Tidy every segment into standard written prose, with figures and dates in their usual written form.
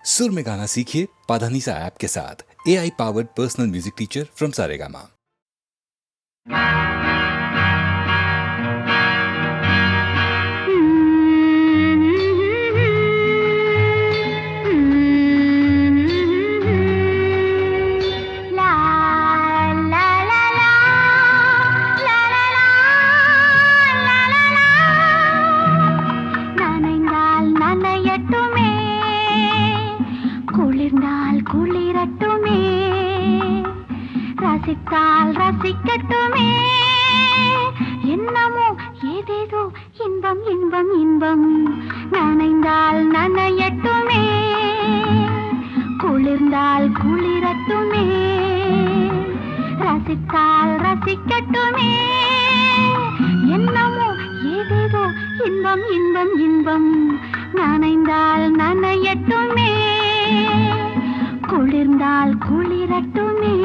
सुर में गाना सीखिए पाधानीसा ऐप के साथ। AI powered personal music teacher from Saregama. ரசித்தால் ரசிக்கட்டுமே, என்னமோ ஏதேதோ இன்பம் இன்பம் இன்பம். நனைந்தால் நனையட்டுமே, குளிர்ந்தால் குளிரட்டுமே, ரசித்தால் ரசிக்கட்டுமே, என்னமோ ஏதேதோ இன்பம் இன்பம் இன்பம். நனைந்தால் நனையட்டுமே, குளிர்ந்தால் குளிரட்டுமே.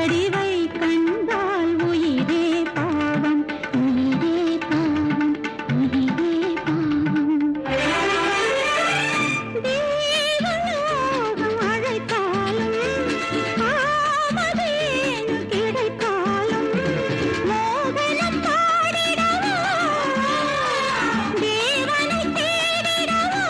வடிவை கண்டால் உயிரே பாவம், உயிரே பாவம், உயிரே பாவம். தேவலோகம் அழைத்தாலும் காமதேனு கிடைத்தாலும் மோகனம் பாடிடவோ தேவனை தேடிடவோ.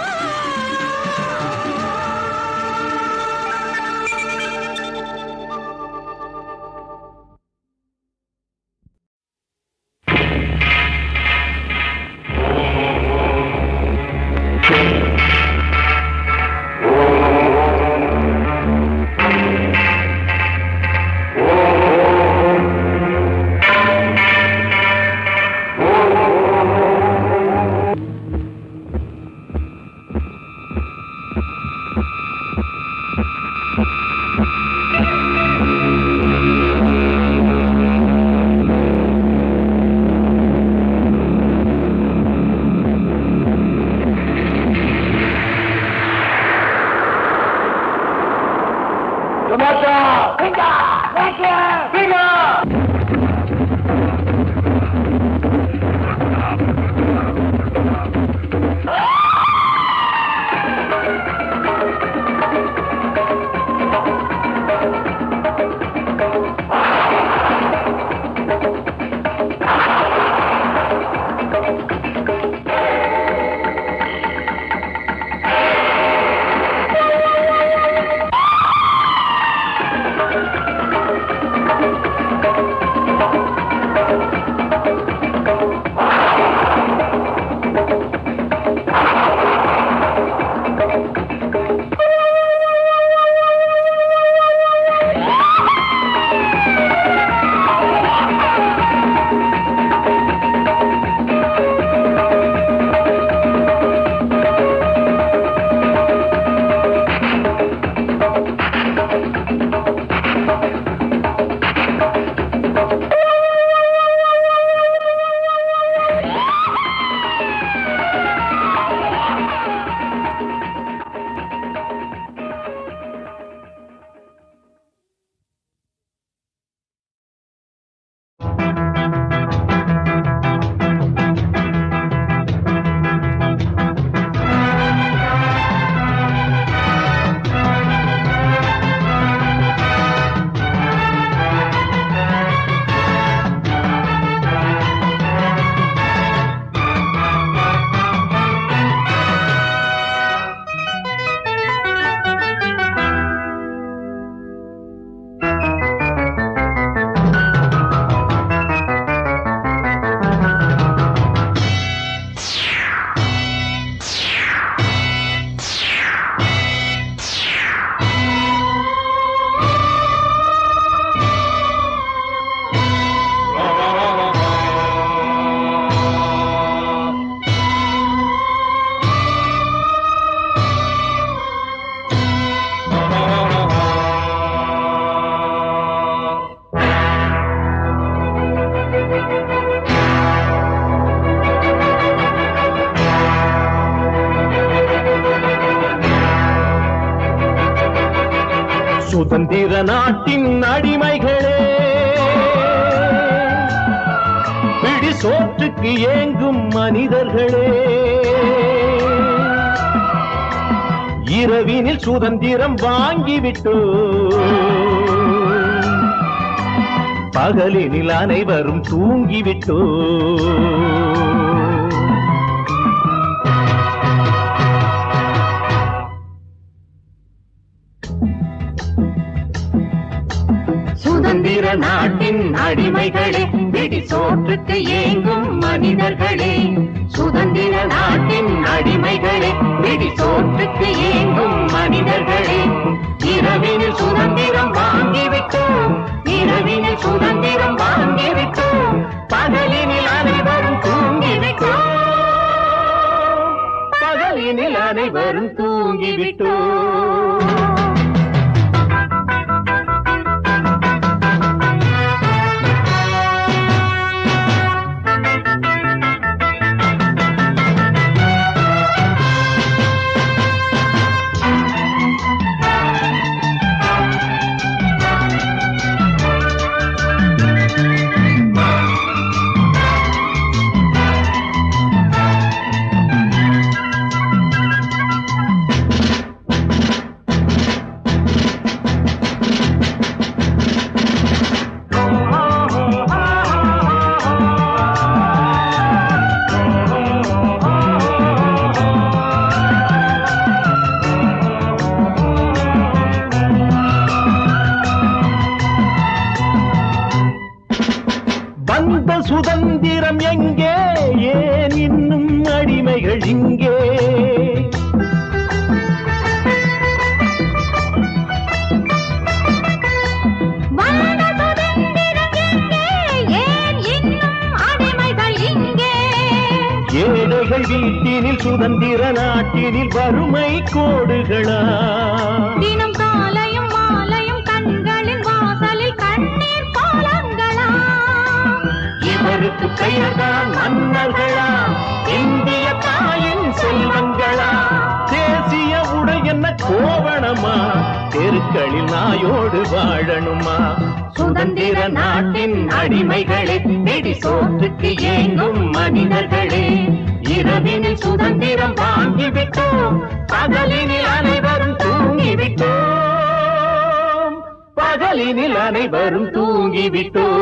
சுதந்திர நாட்டின் அடிமைகளே, பிடி சோற்றுக்கு ஏங்கும் மனிதர்களே, இரவினில் சுதந்திரம் வாங்கிவிட்டோ, பகலினில் அனைவரும் தூங்கிவிட்டோ. சுதந்திர நாட்டின் அடிமைகளே, பிடி சோற்றுக்கு ஏங்கும் மனிதர்களே, சுதந்திர நாட்டின் அடிமைகளே, பிடி சோற்றுக்கு ஏங்கும் மனிதர்களே, இரவினில் சுதந்திரம் வாங்கிவிட்டோம், இரவினில் சுதந்திரம் வாங்கிவிட்டோம், பகலினில் அனைவரும் தூங்கிவிட்டோம், பகலினில் அனைவரும் தூங்கிவிட்டோம். அந்த சுதந்திரம் எங்கே? ஏன் இன்னும் அடிமைகள் இங்கே? வான சுதந்திரம் எங்கே? ஏன் இன்னும் அடிமைகள் இங்கே? ஏழைகள் வீட்டினில் சுதந்திர நாட்டினில் வறுமை கோடுகளா? தினம் காலையும் மாலையும் கண்களின் வாசலில் கண்ணீர் கோலங்களா? இவருக்கு பெயர்தான் மன்னர்களா? இந்திய தாயின் செல்வங்களா? தேசிய உடை என்ன கோவணமா? தெருக்களில் நாயோடு வாழணுமா? சுதந்திர நாட்டின் அடிமைகளே, வெடி சோற்றுக்கு ஏங்கும் மனிதர்களே, இரவினில் சுதந்திரம் வாங்கிவிட்டோம், பகலினில் அனைவரும் தூங்கிவிட்டோம், பகலினில் அனைவரும் தூங்கிவிட்டோம்.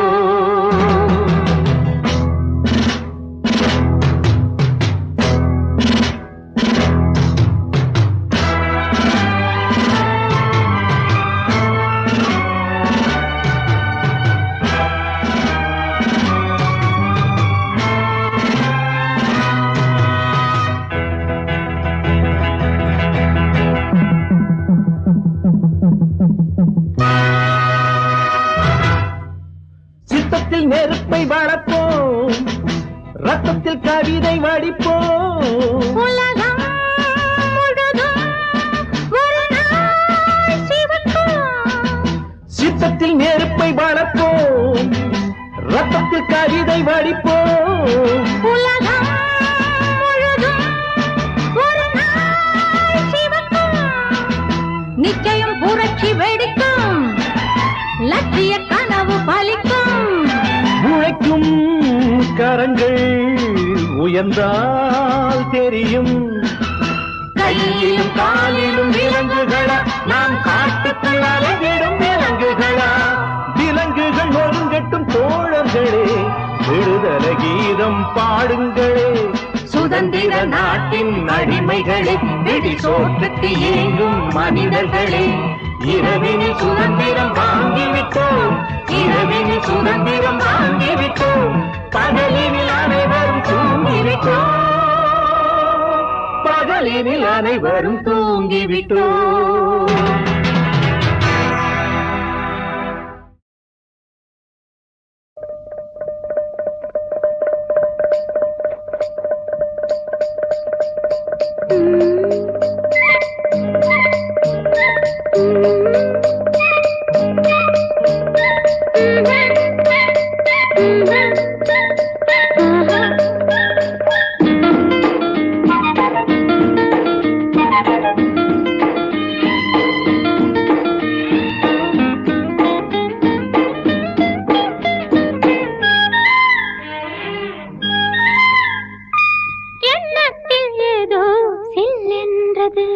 சித்தத்தில் நெருப்பை வளர்ப்போம், ரத்தத்தில் கவிதை வடிப்போம். உலகம் முழுதும் ஒரு நாள் சிவக்கும். சித்தத்தில் நெருப்பை வளர்ப்போம், ரத்தத்தில் கவிதை வடிப்போம். உலகம் முழுதும் ஒரு நாள் சிவக்கும். நிச்சயம் புரட்சி வெடிக்கும், லட்சிய கனவு பலிக்கும். உழைக்கும் கரங்கள் உயர்ந்தால் தெரியும், கையிலும் காலிலும் விலங்குகளா? நாம் காட்டுக்குள் அலைவிடும் விலங்குகளா? விலங்குகள் ஒருங்கட்டும் தோழர்களே, விடுதலை கீதம் பாடுங்களே. சுதந்திர நாட்டின் அடிமைகளே, வெடி சோற்றுக்கு ஏங்கும் மனிதர்களே, இரவினில் சுதந்திரம் வாங்கிவிட்டோம், இரவினில் சுதந்திரம் வாங்கிவிட்டோம், பகலினில் அனைவரும் தூங்கிவிட்டோம், பகலினில் அனைவரும் தூங்கிவிட்டோம். எண்ணத்தில் ஏதோ சில்லென்றது.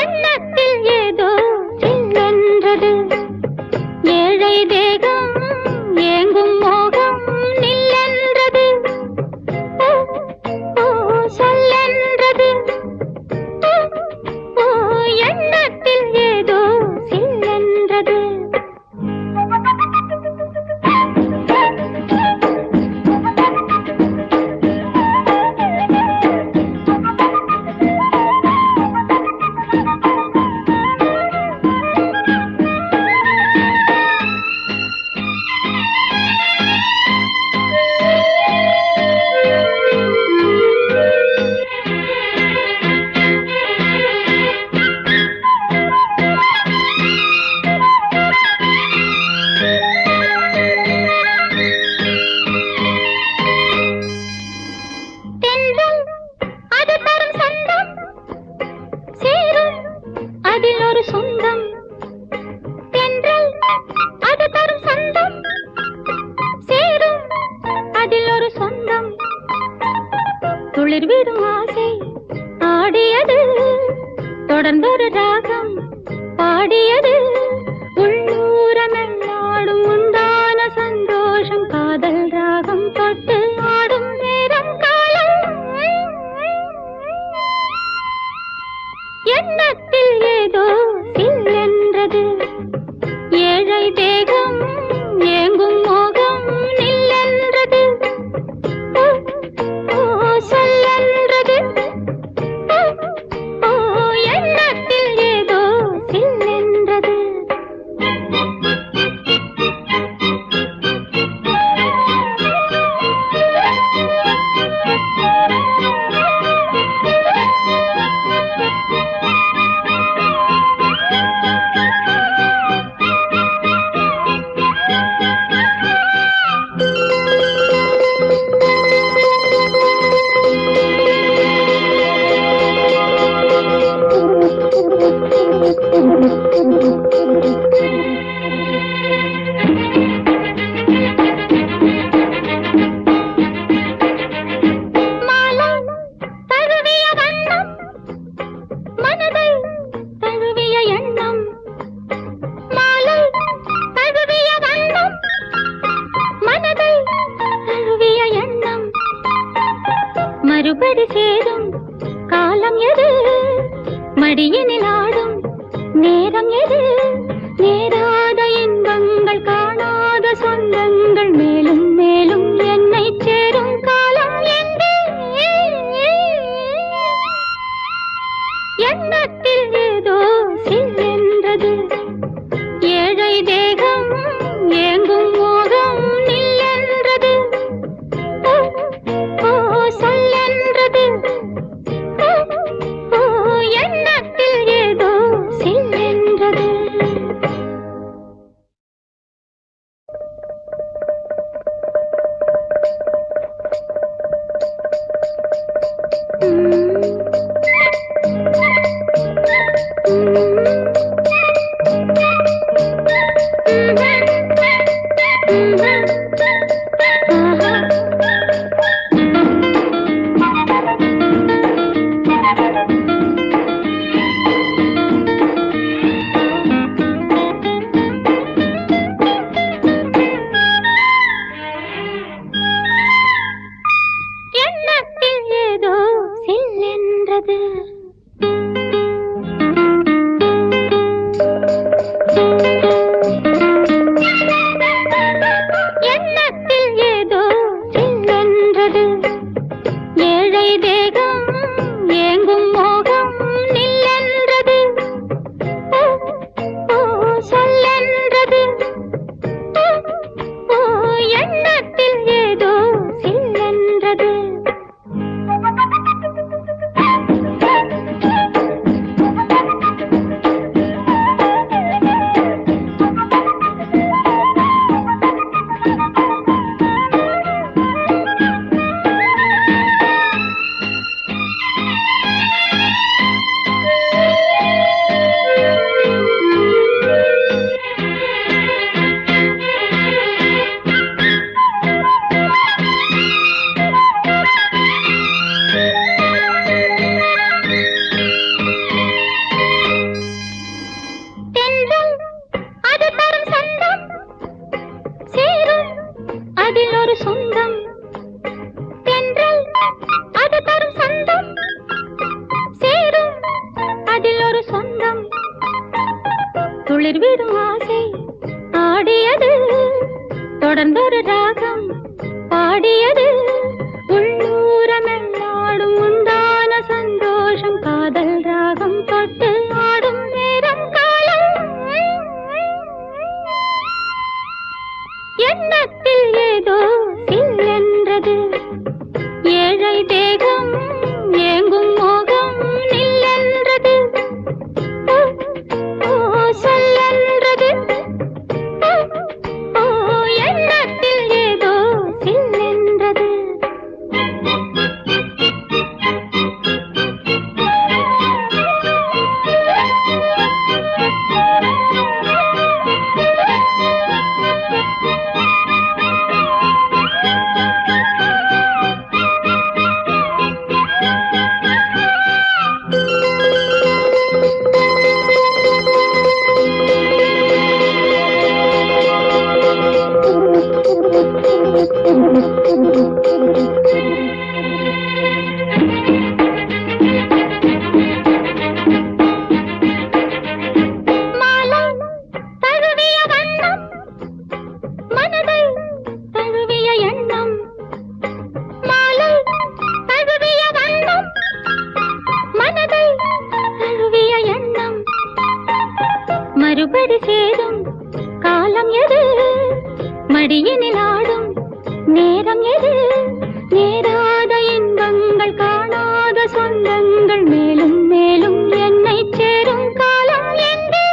எண்ணத்தில் ஏதோ சில்லென்றது. ஏழை தேகம் ஏங்கும் மோகம் நில்லென்றது. ஓ, ஓ, சொல்லென்றது. ஓ, எண்ணத்தில் ஏதோ சில்லென்றது. தென்றல் அது தரும் சொந்தம், சேரும் அதில் ஒரு சொந்தம். தென்றல் அது தரும் சொந்தம், சேரும் அதில் ஒரு சொந்தம். துளிர் விடும் ஆசை ஆடியது, தொடர்ந்தொரு ராகம் பாடியது. உள்ளூரமெல்லாடும் உண்டான சந்தோஷம், காதல் ராகம் தொட்டு ஆடும் நேரம் காலம். எண்ணத்தில் ஏதோ சில்லென்றது. ஏழை தேகம் ஏங்கும் மோகம் நில்லென்றது. சொல்லென்றது. எண்ணத்தில் ஏதோ சில்லென்றது. மறுபடி சேரும் காலம் எது? மடியினில் ஆடும் நேரம் எது? நேராத இன்பங்கள் காணாத சொந்தங்கள் மேலும் மேலும் என்னை சேரும் காலம் எங்கே? எண்ணத்தில் ஏதோ சில்லென்றது. ஏழை தேகம் ஏங்கும் மோகம் நில்லென்றது. சொல்லென்றது. எண்ணத்தில் ஏதோ சில்லென்றது. எண்ணத்தில் ஏதோ சில்லென்றது. எண்ணத்தில் ஏதோ சில்லென்றது. ஏழை தேகம் ஏங்கும் மோகம் நில்லென்றது. சொல்லென்றது. எண்ணத்தில் ஏதோ சில்லென்றது. அதில் ஒரு சொந்தம். தென்றல் அது தரும் சொந்தம். சேரும் அதில் ஒரு சொந்தம். துளிர் விடும் ஆசை ஆடியது. தொடர்ந்தொரு ராகம் பாடியது. உள்ளூரமெல்லாடும் உண்டான சந்தோஷம் காதல் ராகம் தொட்டு ஆடும் நேரம் காலம். எண்ணத்தில் ஏதோ சில்லென்றது. ஏழை தேகம் ஏங்கும் மோகம் நில்லென்றது. சொல்லென்றது. எண்ணத்தில் ஏதோ சில்லென்றது. காலடி சேரும் காலம் எது மடியினில் ஆடும் நேரம் எது நேராத இன்பங்கள் காணாத சொந்தங்கள் மேலும் மேலும் என்னை சேரும் காலம் எங்கே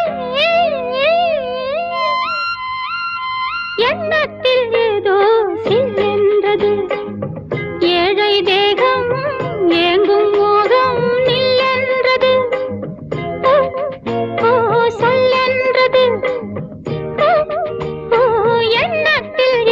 எண்ணத்தில் ஏதோ சில்லென்றது ஏழை தேகம் ஏங்கும் மோகம் நில்லென்றது ஓ சொல்லென்றது ஓ எண்ணத்தில்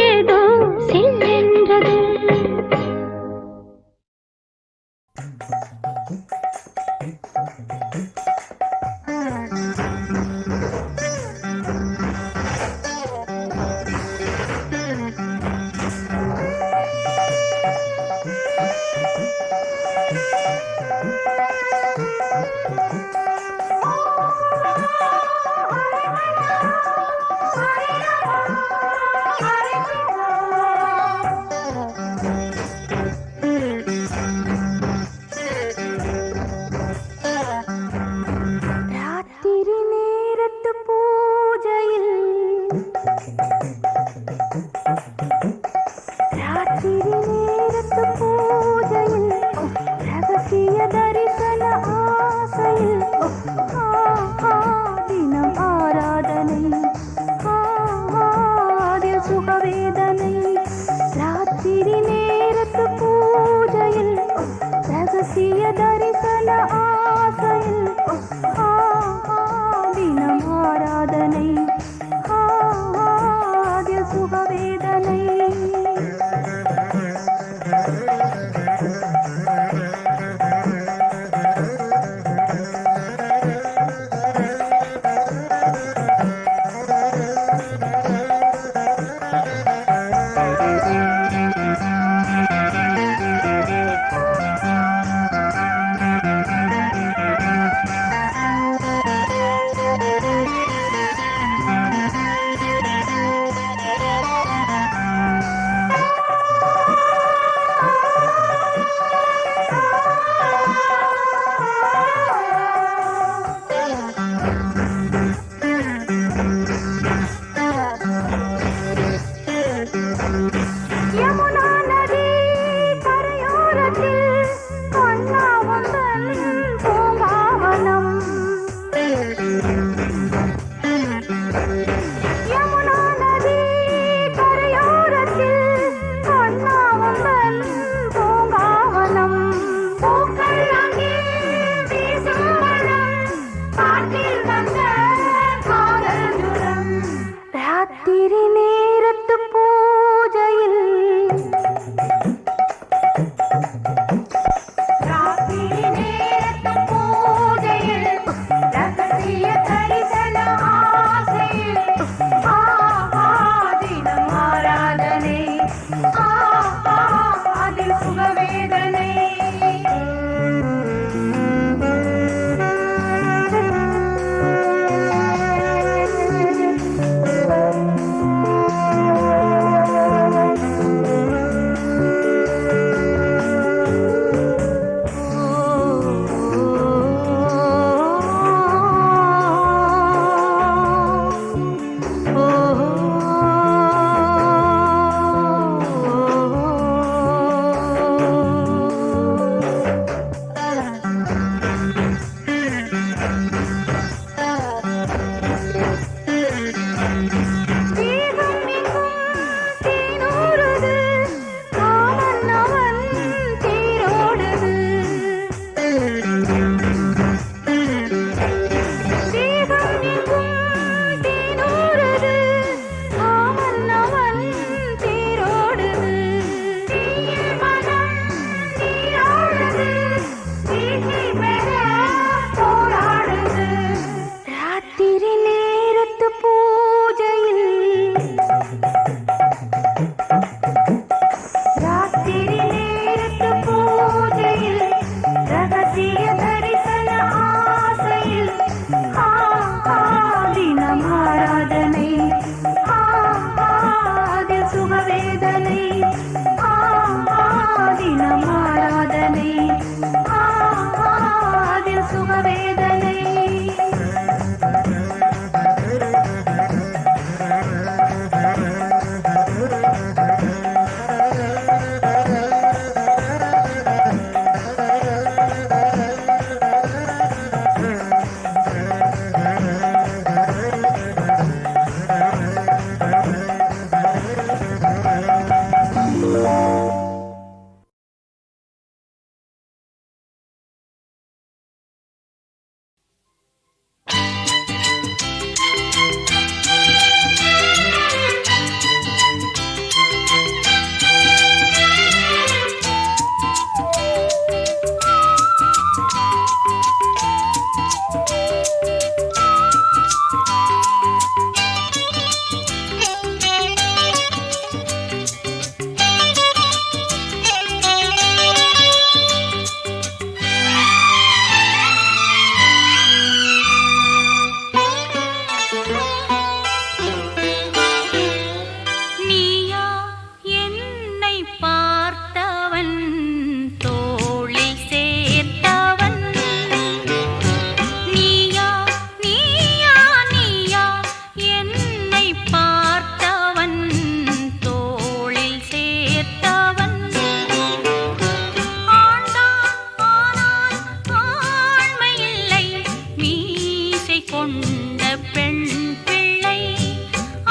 கொண்ட பெண் பிள்ளை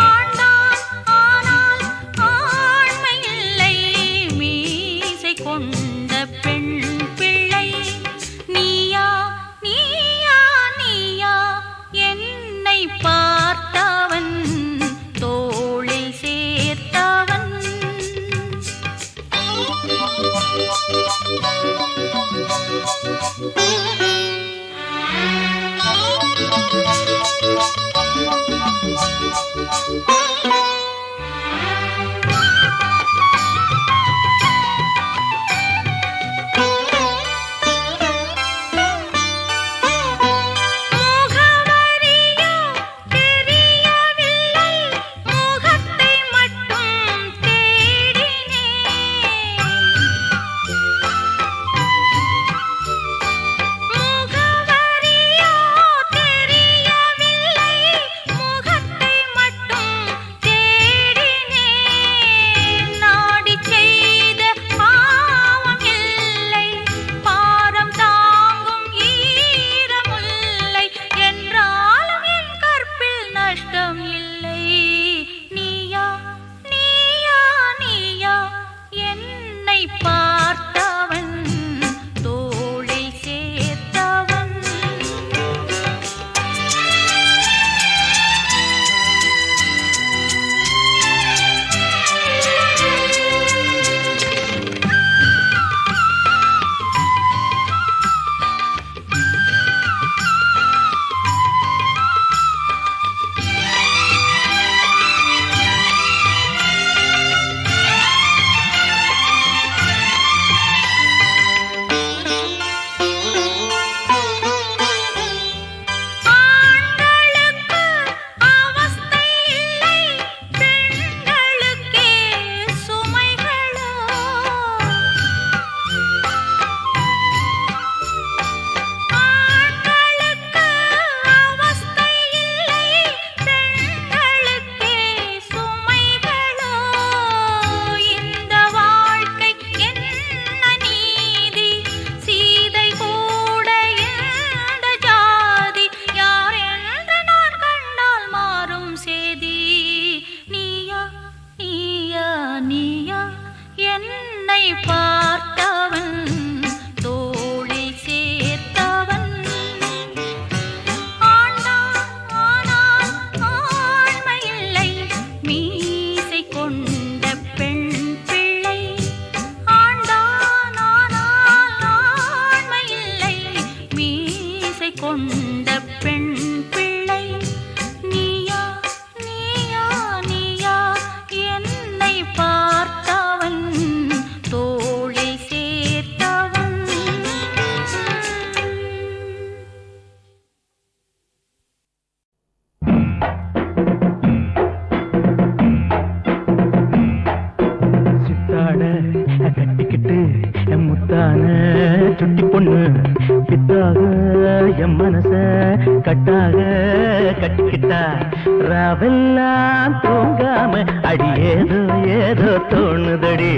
ஆண்டான் ஆனால் ஆண்மை இல்லை மீசை கொண்ட பெண் பிள்ளை நீயா நீயா நீயா என்னை பார்த்தவன் தோளில் சேர்த்தவன் சுட்டி பொண்ணு பித்தாக என் மனச கட்டாக கட்டிக்கிட்டா ராவெல்லாம் தூங்காம அடி ஏதோ ஏதோ தோணுதடி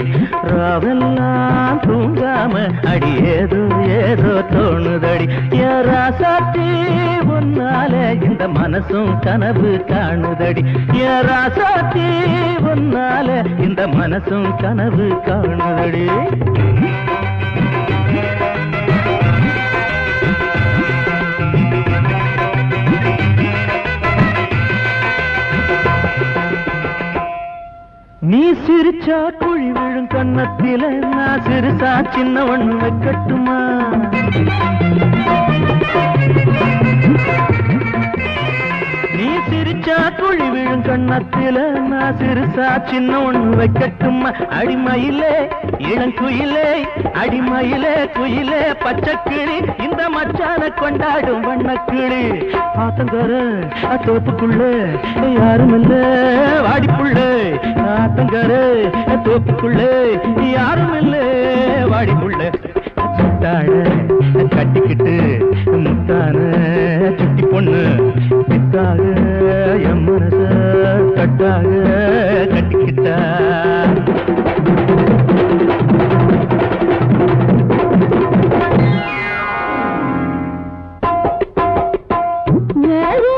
ராவெல்லாம் தூங்காம அடி ஏதோ ஏதோ தோணுதடி யாராசாத்தி உன்னால இந்த மனசும் கனவு காணுதடி யாராசாத்தி உன்னால இந்த மனசும் கனவு காணுதடி நீ சிரிச்சா குழி விழும் கன்னத்தில நான் சிறுசா சின்ன ஒண்ணு வைக்கட்டுமா நீ சிரிச்சா குழி விழும் கன்னத்தில நான் சிறுசா சின்ன ஒண்ணு வைக்கட்டுமா அடிமயிலே இளங்குயிலே அடிமயிலே குயிலே பச்சைக்கிளி இந்த மச்சான கொண்டாடும் வண்ணக்கிளி ஆத்தங்கர தோப்புக்குள்ள யாரும் இல்ல வாடிப்புள்ள ஆத்தங்கர தோப்புக்குள்ள யாரும் இல்ல வாடிப்புள்ள சுட்டாட கட்டிக்கிட்டு முத்தான சுட்டி பொண்ணு பித்தாக என் மனச கட்டாக கட்டிக்கிட்டா Yeah.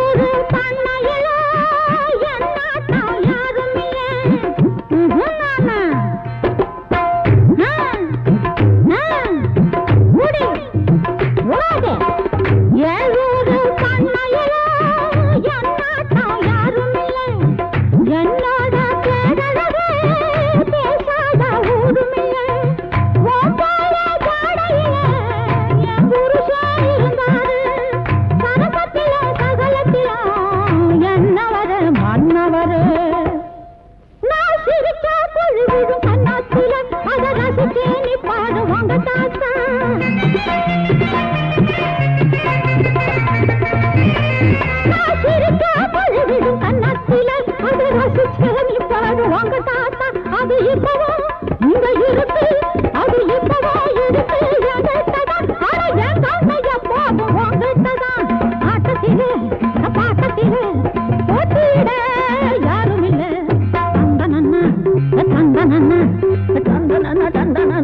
பெத்ததான் ஆட்டத்திலே பாட்டத்திலே போட்டியிட யாரும் இல்ல தந்தனன்னா தந்தனன்னா தந்தனன்னா தந்தனன்னா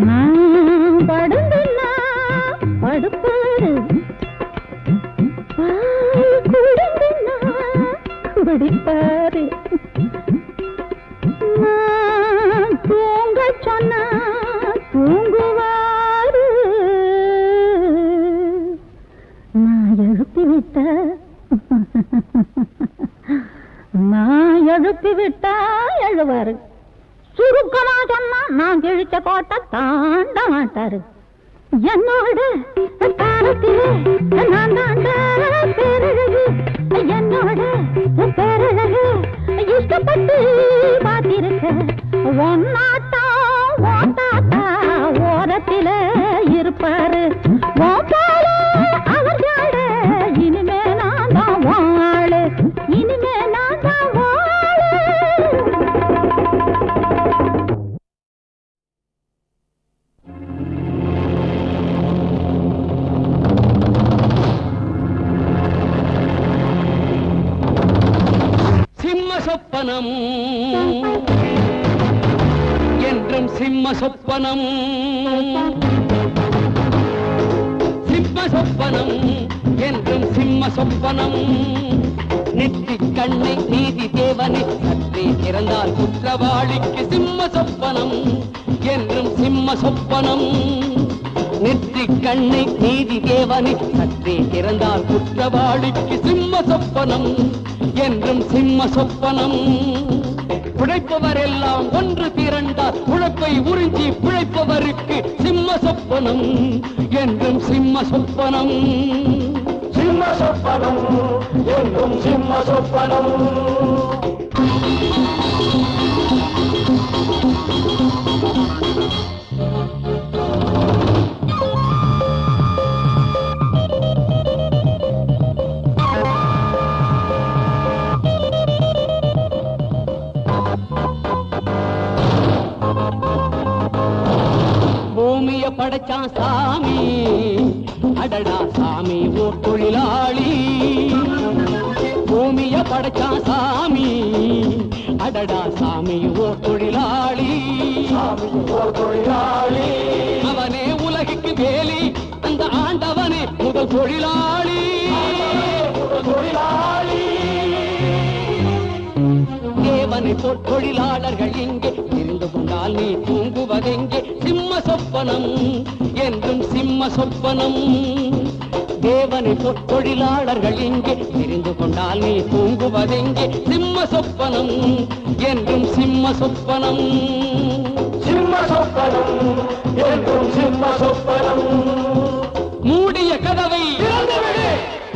நான் படுந்தன்னா படுப்பாரு குடுந்தன்னா குடிப்பாரு நான் தூங்க சொன்னா தூங்குவாரு நான் எழுப்பி விட்ட நான் எழுப்பி விட்டா எழுவாரு சுருக்கமா சொன்னா நான் கிழிச்ச கோட்டை தாண்ட மாட்டாரு என்னோட தாரத்திலே நான் தாண்ட பேரழகு என்னோட பேரழகு இஷ்டப்பட்டு பார்த்திருக்க ஒன்னாட்டா ஓட்டாட்டா ஓரத்தில இருப்பாரு ஓப்பாளு அவர் ஜாடு இனிமே நான் தான் வாழு இனிமே நான் தான் வாழு சொப்பனம் என்றும் சிம்ம சொப்பனம் சிம்ம சொப்பனம் என்றும் சிம்ம சொப்பனம் நெற்றிக் கண்ணை நீதி தேவனை சற்றே திறந்தால் குற்றவாளிக்கு சிம்ம சொப்பனம் என்றும் சிம்ம சொப்பனம் நெற்றிக் கண்ணை நீதி தேவனை சற்றே திறந்தால் குற்றவாளிக்கு சிம்ம சொப்பனம் என்றும் சிம்ம சொப்பனம் பிழைப்பவர் எல்லாம் ஒன்று திரண்டால் உழைப்பை உறிஞ்சி பிழைப்பவருக்கு சிம்ம சொப்பனம் என்றும் சிம்ம சொப்பனம் சிம்ம சொப்பனம் என்றும் சிம்ம சொப்பனம் படைச்சான் சாமி அடடா சாமி ஓர் தொழிலாளி பூமிய படைச்சான் சாமி அடடா சாமி ஓர் தொழிலாளி அவனே உலகுக்கு வேலி அந்த ஆண்டவனே முதல் தொழிலாளி தேவனை தொழிலாளர்கள் இங்கே தெரிந்து கொண்டால் நீ தூங்குவதெங்கே சிம்ம சொப்பனம் என்றும் சிம்ம சொப்பனம் தேவனை தொழிலாளர்கள் இங்கே தெரிந்து கொண்டால் நீ தூங்குவதெங்கே சிம்ம சொப்பனம் என்றும் சிம்ம சொப்பனம் சிம்ம சொப்பனம் என்றும் சிம்ம சொப்பனம் மூடிய கதவை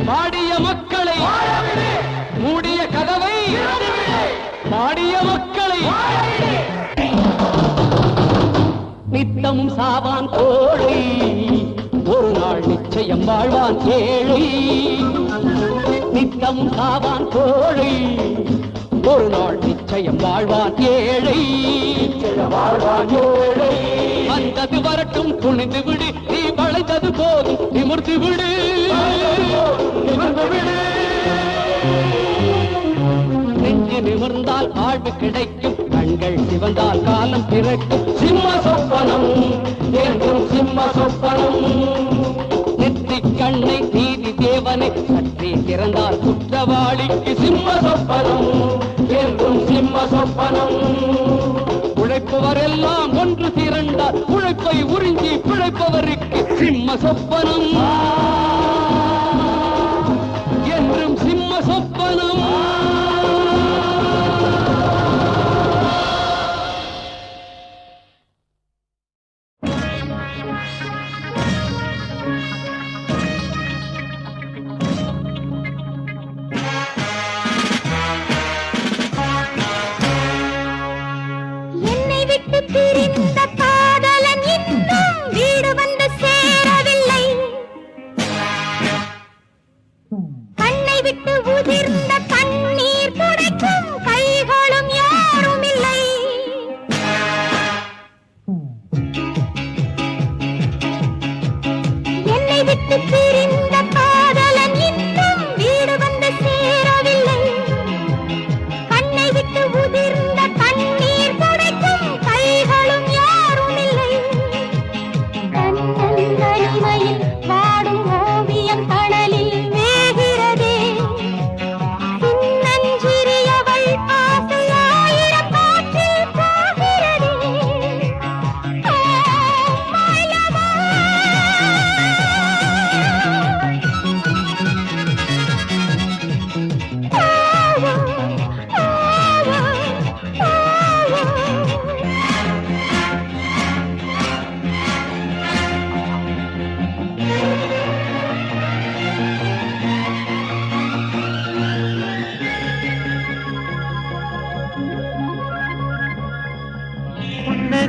பாடிய மக்களை மூடிய கதவை பாடிய மக்களை நித்தமும் சாவான் கோழை ஒரு நாள் நிச்சயம் வாழ்வான் ஏழை நித்தமும் சாவான் கோழை ஒரு நாள் நிச்சயம் வாழ்வான் ஏழை வந்தது வரட்டும் துணிந்து விடு நீ வளைந்தது போதும் நிமிர்ந்து விடு நெஞ்சு நிமிர்ந்தால் வாழ்வு கிடைக்கும் கண்கள் சிவந்தால் காலம் பிறக்கும் சிம்ம சொப்பனம் என்றும் சிம்ம சொப்பனம் நெற்றிக் கண்ணை நீதி தேவனை சற்றே திறந்தால் குற்றவாளிக்கு சிம்ம சொப்பனம் என்றும் சிம்ம சொப்பனம் உழைப்பவரெல்லாம் ஒன்று திரண்டால் உழைப்பை உறிஞ்சி பிழைப்பவருக்கு சிம்ம சொப்பனம் என்றும் சிம்ம சொப்பனம் பிரிந்த காதலன் இன்னும் வீடு வந்து சேரவில்லை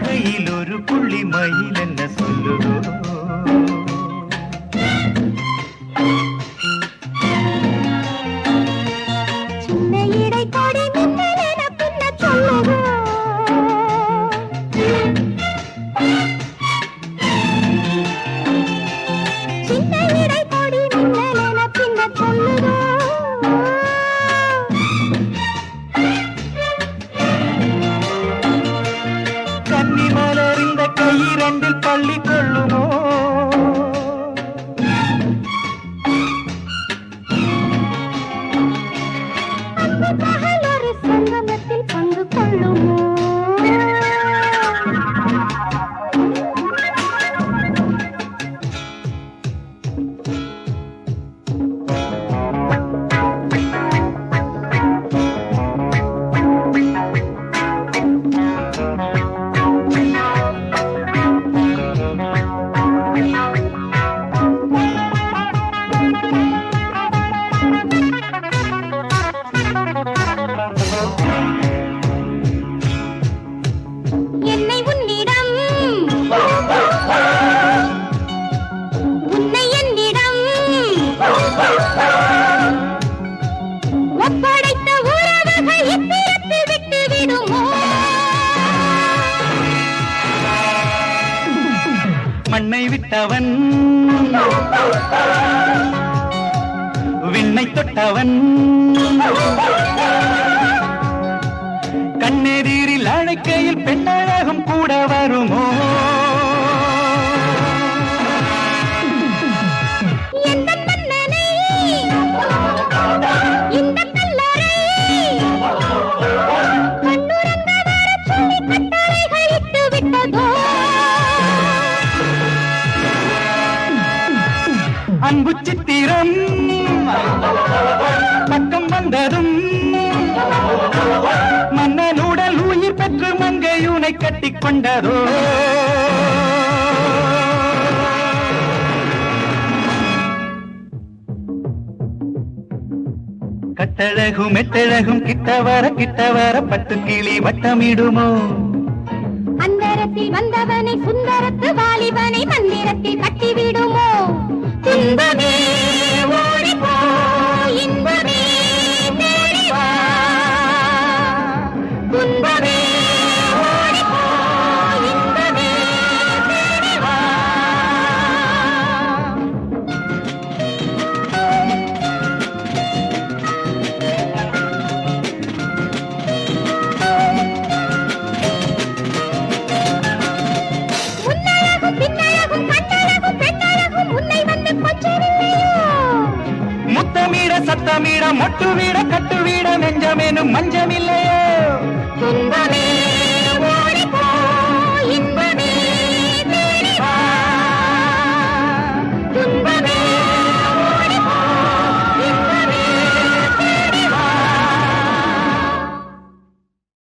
பலகையில் ஒரு புள்ளி மயில் என்ன சொல்லுதோ சின்ன இடை கொடி மின்னல் என பின்ன சொல்லுதோ சின்ன இடை கொடி மின்னல் என பின்ன சொல்லுதோ கன்னி மலர்ந்த கையிரண்டில் பள்ளி கொள்ளுமோ பகல் ஒரு சங்கமத்தில் பங்கு கொள்ளுமோ என்னை உன்னிடம் உன்னை என்னிடம் ஒப்படைத்த உறவுகள் இப்பிறப்பில் விட்டு விடுமோ மண்ணை விட்டவன் விண்ணை தொட்டவன் கண்ணெதிரில் அழைக்கையில் பெண்ணழகும் கூட வருமோ எந்த மன்னனை இந்த கல்லறை கண்ணுறங்க வரச் சொல்லி கட்டளைகள் இட்டு விட்டதோ அன்பு சித்திரம் பக்கம் வந்ததும் மன்னனுடல் உயிர் பெற்று மங்கையுனை கட்டிக்கொண்டதோ கட்டழகும் மெட்டழகும் கிட்ட வர பட்டு கிளி வட்டமிடுமோ அந்தரத்தில் வந்தவனை சுந்தரத்து வாலிபனை மந்திரத்தில் கட்டிவிடுமோ துன்பமே ஓடிப்போ இன்பமே தேடிவா துன்பமே ஓடிப்போ இன்பமே தேடிவா முன்னழகும் பின்னழகும் கண்ணழகும் பெண்ணழகும் உன்னை வந்து கொஞ்சவில்லையோ முத்தமிட சத்தமிட மொட்டுவிட கட்டுவிட நெஞ்சமெனும் மஞ்சமில்லை